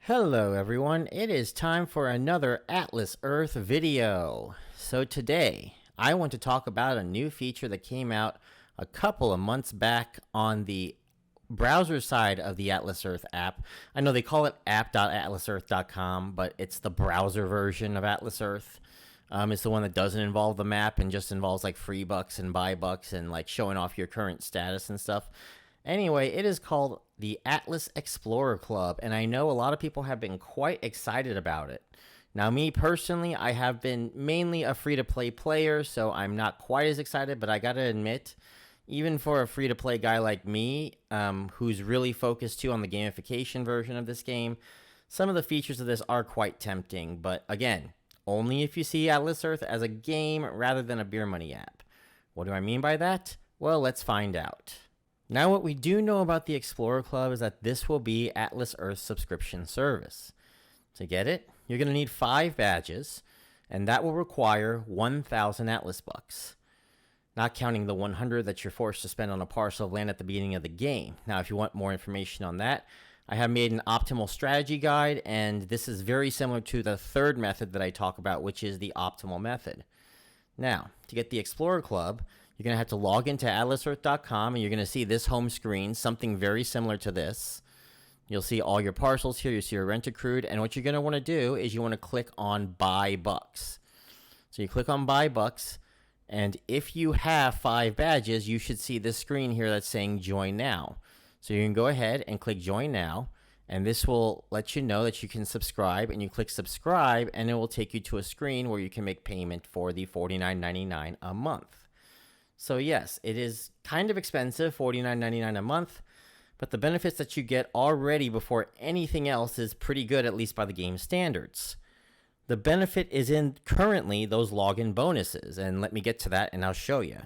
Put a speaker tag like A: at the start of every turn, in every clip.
A: Hello everyone, it is time for another Atlas Earth video. So today, I want to talk about a new feature that came out a couple of months back on the browser side of the Atlas Earth app. I know they call it app.atlasearth.com, but it's the browser version of Atlas Earth. It's the one that doesn't involve the map and just involves like free bucks and buy bucks and like showing off your current status and stuff. Anyway, it is called the Atlas Explorer Club, and I know a lot of people have been quite excited about it. Now, me personally, I have been mainly a free-to-play player, so I'm not quite as excited, but I gotta admit, even for a free-to-play guy like me, who's really focused too on the gamification version of this game, some of the features of this are quite tempting, but again, only if you see Atlas Earth as a game rather than a beer money app. What do I mean by that? Well, let's find out. Now, what we do know about the Explorer Club is that this will be Atlas Earth's subscription service. To get it, you're going to need 5 badges, and that will require 1,000 Atlas bucks, not counting the 100 that you're forced to spend on a parcel of land at the beginning of the game. Now, if you want more information on that, I have made an optimal strategy guide, and this is very similar to the third method that I talk about, which is the optimal method. Now, to get the Explorer Club, you're going to have to log into atlasearth.com, and you're going to see this home screen, something very similar to this. You'll see all your parcels here. You see your rent accrued, and what you're going to want to do is you want to click on Buy Bucks. So you click on Buy Bucks, and if you have 5 badges, you should see this screen here that's saying Join Now. So you can go ahead and click Join Now, and this will let you know that you can subscribe, and you click Subscribe, and it will take you to a screen where you can make payment for the $49.99 a month. So yes, it is kind of expensive, $49.99 a month, but the benefits that you get already before anything else is pretty good, at least by the game standards. The benefit is in currently those login bonuses, and let me get to that and I'll show you.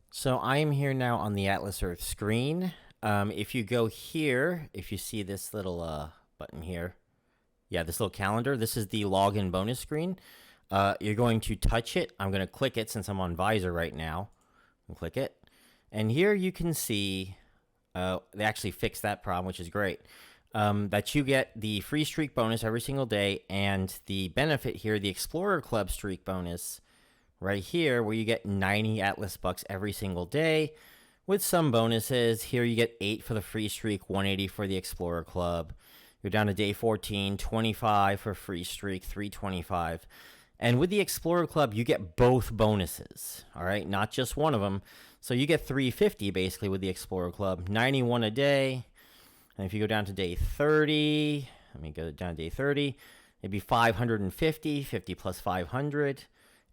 A: So I am here now on the Atlas Earth screen. If you go here, if you see this little button here, this little calendar, this is the login bonus screen. You're going to touch it. I'm going to click it since I'm on Visor right now. Click it, and here you can see they actually fixed that problem, which is great, that you get the free streak bonus every single day, and the benefit here, the Explorer Club streak bonus right here, where you get 90 Atlas bucks every single day with some bonuses. Here you get 8 for the free streak, 180 for the Explorer Club. You're down to day 14, 25 for free streak, 325. And with the Explorer Club, you get both bonuses, all right? Not just one of them. So you get 350 basically with the Explorer Club, 91 a day. And if you go down to day 30, let me go down to day 30, it'd be 550, 50 plus 500.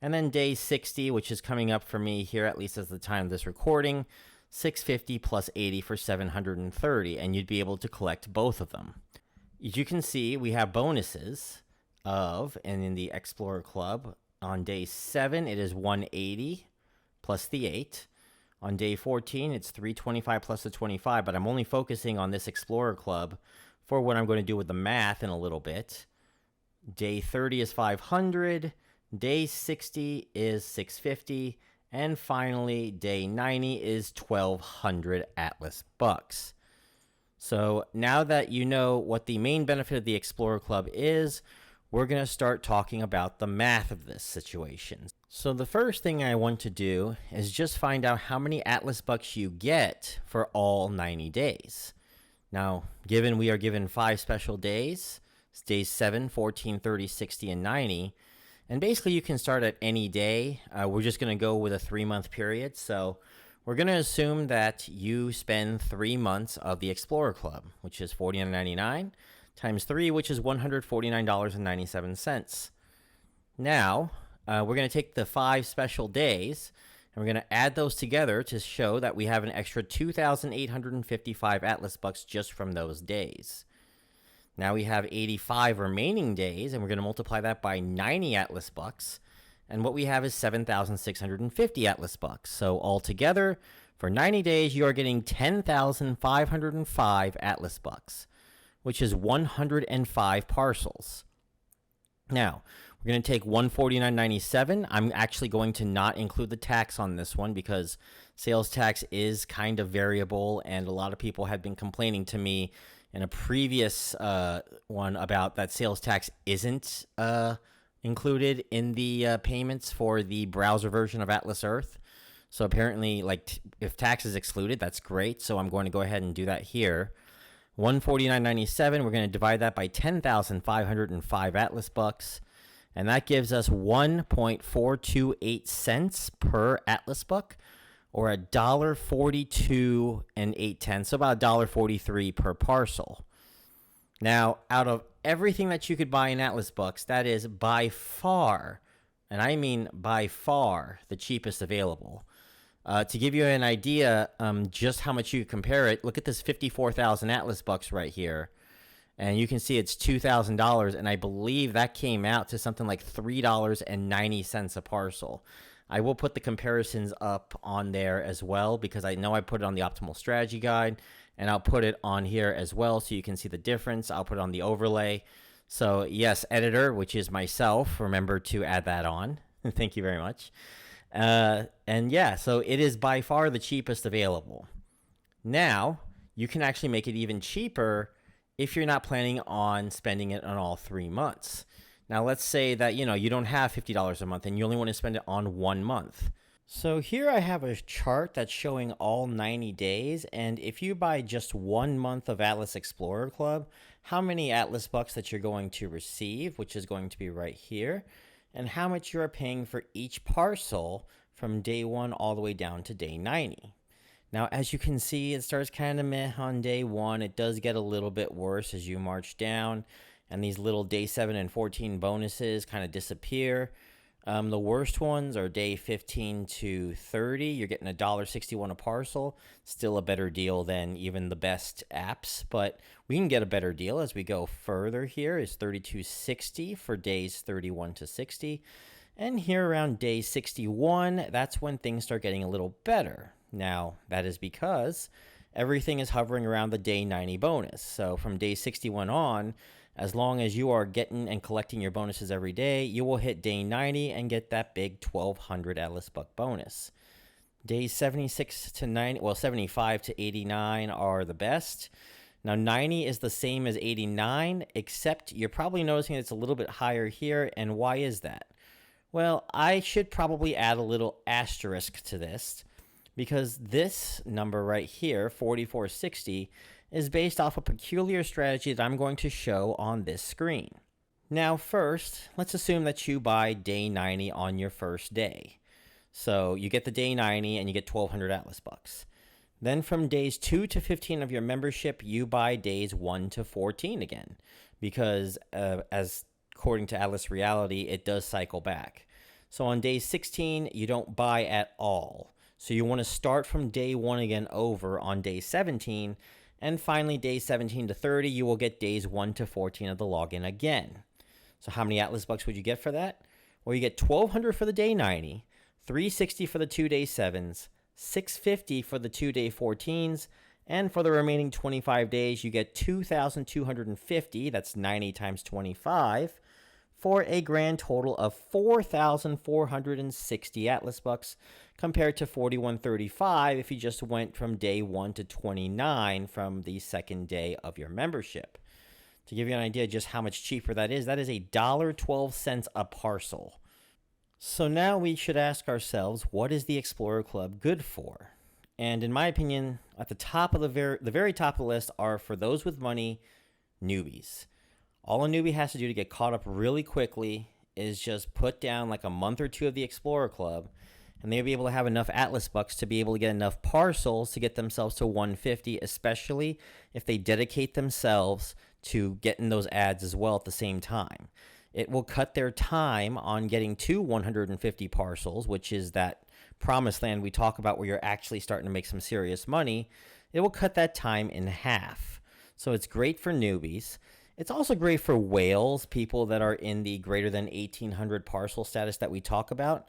A: And then day 60, which is coming up for me here, at least as the time of this recording, 650 plus 80 for 730. And you'd be able to collect both of them. As you can see, we have bonuses and in the Explorer Club, on day 7, it is 180 plus the 8. On day 14, it's 325 plus the 25, but I'm only focusing on this Explorer Club for what I'm going to do with the math in a little bit. Day 30 is 500, day 60 is 650, and finally, day 90 is 1,200 Atlas bucks. So now that you know what the main benefit of the Explorer Club is, we're going to start talking about the math of this situation. So the first thing I want to do is just find out how many Atlas bucks you get for all 90 days. Now, given we are given 5 special days, it's days 7, 14, 30, 60, and 90, and basically you can start at any day. We're just going to go with a 3-month period, so we're going to assume that you spend 3 months of the Explorer Club, which is $49.99. times 3, which is $149.97. Now, we're going to take the 5 special days, and we're going to add those together to show that we have an extra 2,855 Atlas bucks just from those days. Now we have 85 remaining days, and we're going to multiply that by 90 Atlas bucks, and what we have is 7,650 Atlas bucks. So altogether, for 90 days, you are getting 10,505 Atlas bucks, which is 105 parcels. Now, we're going to take $149.97. I'm actually going to not include the tax on this one because sales tax is kind of variable, and a lot of people have been complaining to me in a previous one about that sales tax isn't included in the payments for the browser version of Atlas Earth. So apparently, like if tax is excluded, that's great. So I'm going to go ahead and do that here. 149.97. We're going to divide that by 10,505 Atlas bucks, and that gives us 1.428 cents per Atlas buck, or $1.42 and 8 cents, so about $1.43 per parcel. Now, out of everything that you could buy in Atlas bucks, that is by far, and I mean by far, the cheapest available. To give you an idea, just how much you compare it, look at this 54,000 Atlas bucks right here, and you can see it's $2,000, and I believe that came out to something like $3.90 a parcel. I will put the comparisons up on there as well, because I know I put it on the Optimal Strategy Guide, and I'll put it on here as well so you can see the difference. I'll put it on the overlay. So yes, editor, which is myself, remember to add that on. Thank you very much. And yeah, so it is by far the cheapest available. Now, you can actually make it even cheaper if you're not planning on spending it on all 3 months. Now, let's say that, you don't have $50 a month and you only want to spend it on 1 month. So here I have a chart that's showing all 90 days. And if you buy just 1 month of Atlas Explorer Club, how many Atlas bucks that you're going to receive, which is going to be right here, and how much you are paying for each parcel from day 1 all the way down to day 90. Now, as you can see, it starts kind of meh on day 1. It does get a little bit worse as you march down, and these little day 7 and 14 bonuses kind of disappear. The worst ones are day 15 to 30. You're getting $1.61 a parcel. Still a better deal than even the best apps, but we can get a better deal as we go further. Here is $32.60 for days 31 to 60. And here around day 61, that's when things start getting a little better. Now, that is because everything is hovering around the day 90 bonus. So from day 61 on, as long as you are getting and collecting your bonuses every day, you will hit day 90 and get that big 1,200 Atlas buck bonus. Days 76 to 90, well, 75 to 89 are the best. Now, 90 is the same as 89, except you're probably noticing it's a little bit higher here. And why is that? Well, I should probably add a little asterisk to this, because this number right here, 4460, is based off a peculiar strategy that I'm going to show on this screen. Now, first, let's assume that you buy day 90 on your first day. So you get the day 90 and you get 1,200 Atlas bucks. Then from days 2 to 15 of your membership, you buy days 1 to 14 again, because as according to Atlas Reality, it does cycle back. So on day 16, you don't buy at all. So you want to start from day 1 again over on day 17. And finally, days 17 to 30, you will get days 1 to 14 of the login again. So how many Atlas bucks would you get for that? Well, you get 1,200 for the day 90, 360 for the 2 day 7s, 650 for the 2 day 14s, and for the remaining 25 days, you get 2,250, that's 90 times 25, for a grand total of 4,460 Atlas bucks, compared to 4,135 if you just went from day 1 to 29 from the second day of your membership. To give you an idea just how much cheaper that is $1.12 a parcel. So now we should ask ourselves, what is the Explorer Club good for? And in my opinion, at the top of the very top of the list are, for those with money, newbies. All a newbie has to do to get caught up really quickly is just put down like a month or 2 of the Explorer Club, and they'll be able to have enough Atlas bucks to be able to get enough parcels to get themselves to 150, especially if they dedicate themselves to getting those ads as well at the same time. It will cut their time on getting to 150 parcels, which is that promised land we talk about where you're actually starting to make some serious money. It will cut that time in half. So it's great for newbies. It's also great for whales, people that are in the greater than 1,800 parcel status that we talk about.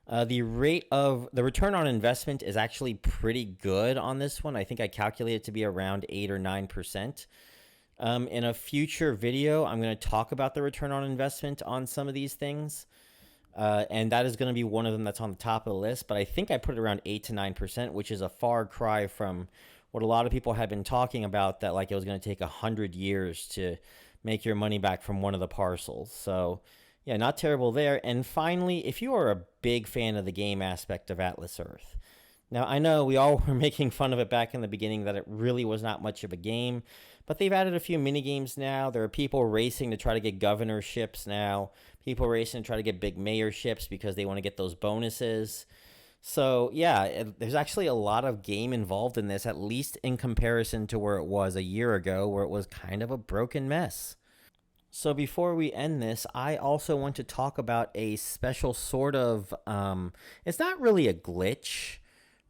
A: The return on investment is actually pretty good on this one. I think I calculated it to be around 8 or 9%. In a future video, I'm going to talk about the return on investment on some of these things. And that is going to be one of them that's on the top of the list. But I think I put it around 8 to 9%, which is a far cry from what a lot of people had been talking about, that like it was going to take 100 years to make your money back from one of the parcels. So yeah, not terrible there. And finally, if you are a big fan of the game aspect of Atlas Earth, now I know we all were making fun of it back in the beginning, that it really was not much of a game, but they've added a few mini games now. There are people racing to try to get governorships now, people racing to try to get big mayorships because they want to get those bonuses. So yeah, there's actually a lot of game involved in this, at least in comparison to where it was a year ago, where it was kind of a broken mess. So before we end this, I also want to talk about a special sort of, it's not really a glitch,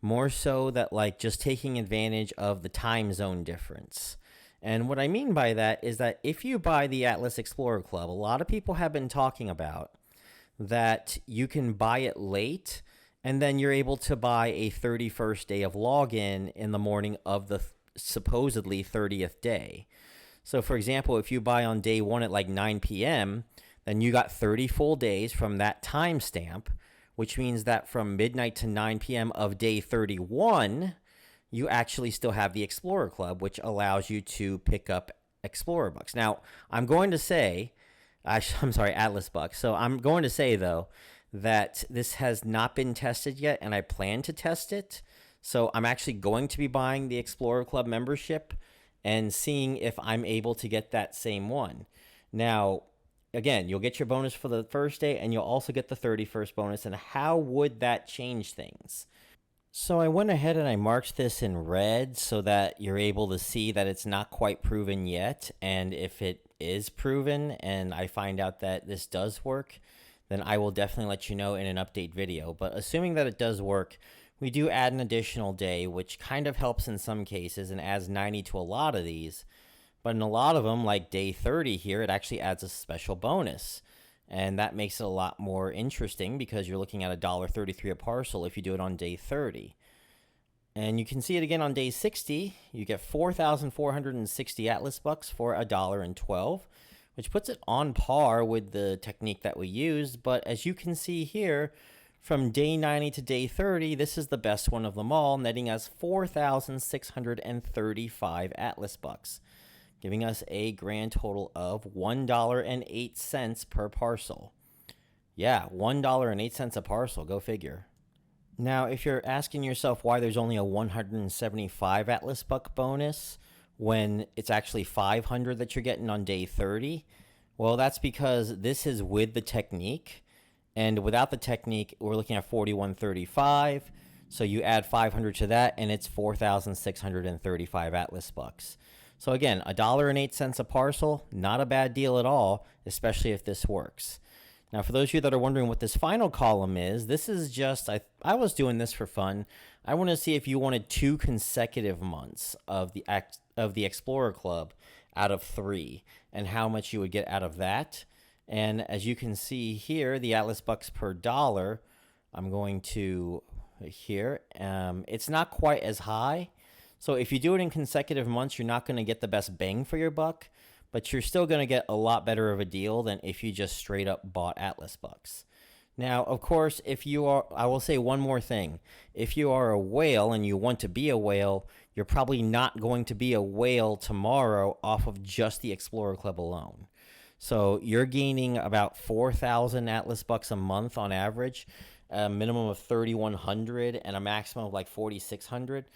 A: more so that like just taking advantage of the time zone difference. And what I mean by that is that if you buy the Atlas Explorer Club, a lot of people have been talking about that you can buy it late, and then you're able to buy a 31st day of login in the morning of the supposedly 30th day. So for example, if you buy on day one at like 9 p.m., then you got 30 full days from that timestamp, which means that from midnight to 9 p.m. of day 31, you actually still have the Explorer Club, which allows you to pick up Explorer Bucks. Now, I'm going to say, I'm sorry, Atlas Bucks. So I'm going to say, though, that this has not been tested yet, and I plan to test it. So I'm actually going to be buying the Explorer Club membership and seeing if I'm able to get that same one. Now, again, you'll get your bonus for the first day, and you'll also get the 31st bonus. And how would that change things? So I went ahead and I marked this in red so that you're able to see that it's not quite proven yet. And if it is proven and I find out that this does work, then I will definitely let you know in an update video. But assuming that it does work, we do add an additional day, which kind of helps in some cases and adds 90 to a lot of these. But in a lot of them, like day 30 here, it actually adds a special bonus. And that makes it a lot more interesting because you're looking at $1.33 a parcel if you do it on day 30. And you can see it again on day 60. You get 4,460 Atlas Bucks for $1.12, which puts it on par with the technique that we used. But as you can see here, from day 90 to day 30, this is the best one of them all, netting us 4,635 Atlas Bucks, giving us a grand total of $1.08 per parcel. Yeah, $1.08 a parcel, go figure. Now, if you're asking yourself why there's only a 175 Atlas Buck bonus when it's actually 500 that you're getting on day 30, well, that's because this is with the technique. And without the technique, we're looking at 4135. So you add 500 to that, and it's 4,635 Atlas Bucks. So again, $1.08 a parcel, not a bad deal at all, especially if this works. Now, for those of you that are wondering what this final column is, this is just, I was doing this for fun. I want to see if you wanted 2 consecutive months of the Explorer Club out of 3, and how much you would get out of that. And as you can see here, the Atlas Bucks per dollar, I'm going to here, it's not quite as high. So if you do it in consecutive months, you're not going to get the best bang for your buck, but you're still going to get a lot better of a deal than if you just straight up bought Atlas Bucks. Now, of course, if you are, I will say one more thing. If you are a whale and you want to be a whale, you're probably not going to be a whale tomorrow off of just the Explorer Club alone. So you're gaining about 4,000 Atlas Bucks a month on average, a minimum of 3,100 and a maximum of like 4,600.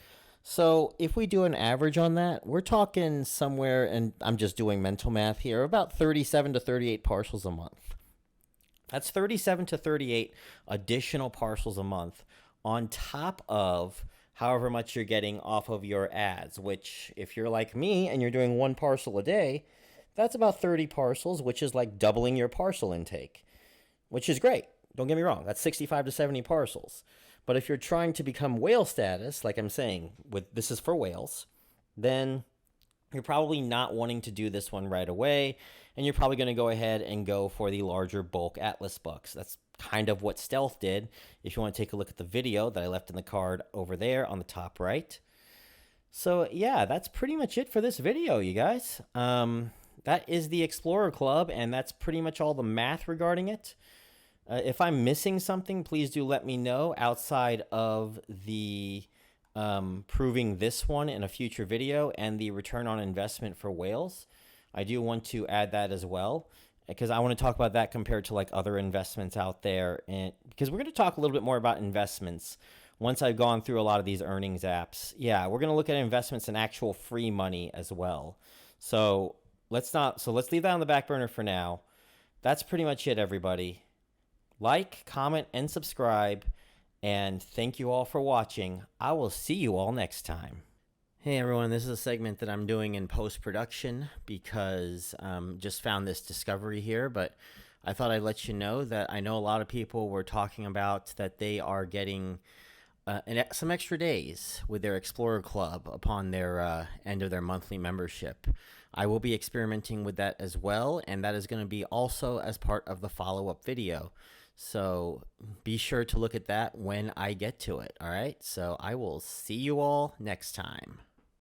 A: So if we do an average on that, we're talking somewhere, and I'm just doing mental math here, about 37 to 38 parcels a month. That's 37 to 38 additional parcels a month on top of however much you're getting off of your ads, which if you're like me and you're doing 1 parcel a day, that's about 30 parcels, which is like doubling your parcel intake, which is great. Don't get me wrong. That's 65 to 70 parcels. But if you're trying to become whale status, like I'm saying, this is for whales, then you're probably not wanting to do this one right away, and you're probably going to go ahead and go for the larger bulk Atlas Bucks. That's kind of what Stealth did. If you want to take a look at the video that I left in the card over there on the top right. So yeah, that's pretty much it for this video, you guys. That is the Explorer Club, and that's pretty much all the math regarding it. If I'm missing something, please do let me know outside of the proving this one in a future video and the return on investment for whales. I do want to add that as well because I want to talk about that compared to like other investments out there. And because we're going to talk a little bit more about investments once I've gone through a lot of these earnings apps. Yeah, we're going to look at investments in actual free money as well. So let's leave that on the back burner for now. That's pretty much it, everybody. Like, comment, and subscribe. And thank you all for watching. I will see you all next time. Hey everyone, this is a segment that I'm doing in post-production because just found this discovery here, but I thought I'd let you know that I know a lot of people were talking about that they are getting some extra days with their Explorer Club upon their end of their monthly membership. I will be experimenting with that as well, and that is going to be also as part of the follow-up video. So be sure to look at that when I get to it, all right? So I will see you all next time.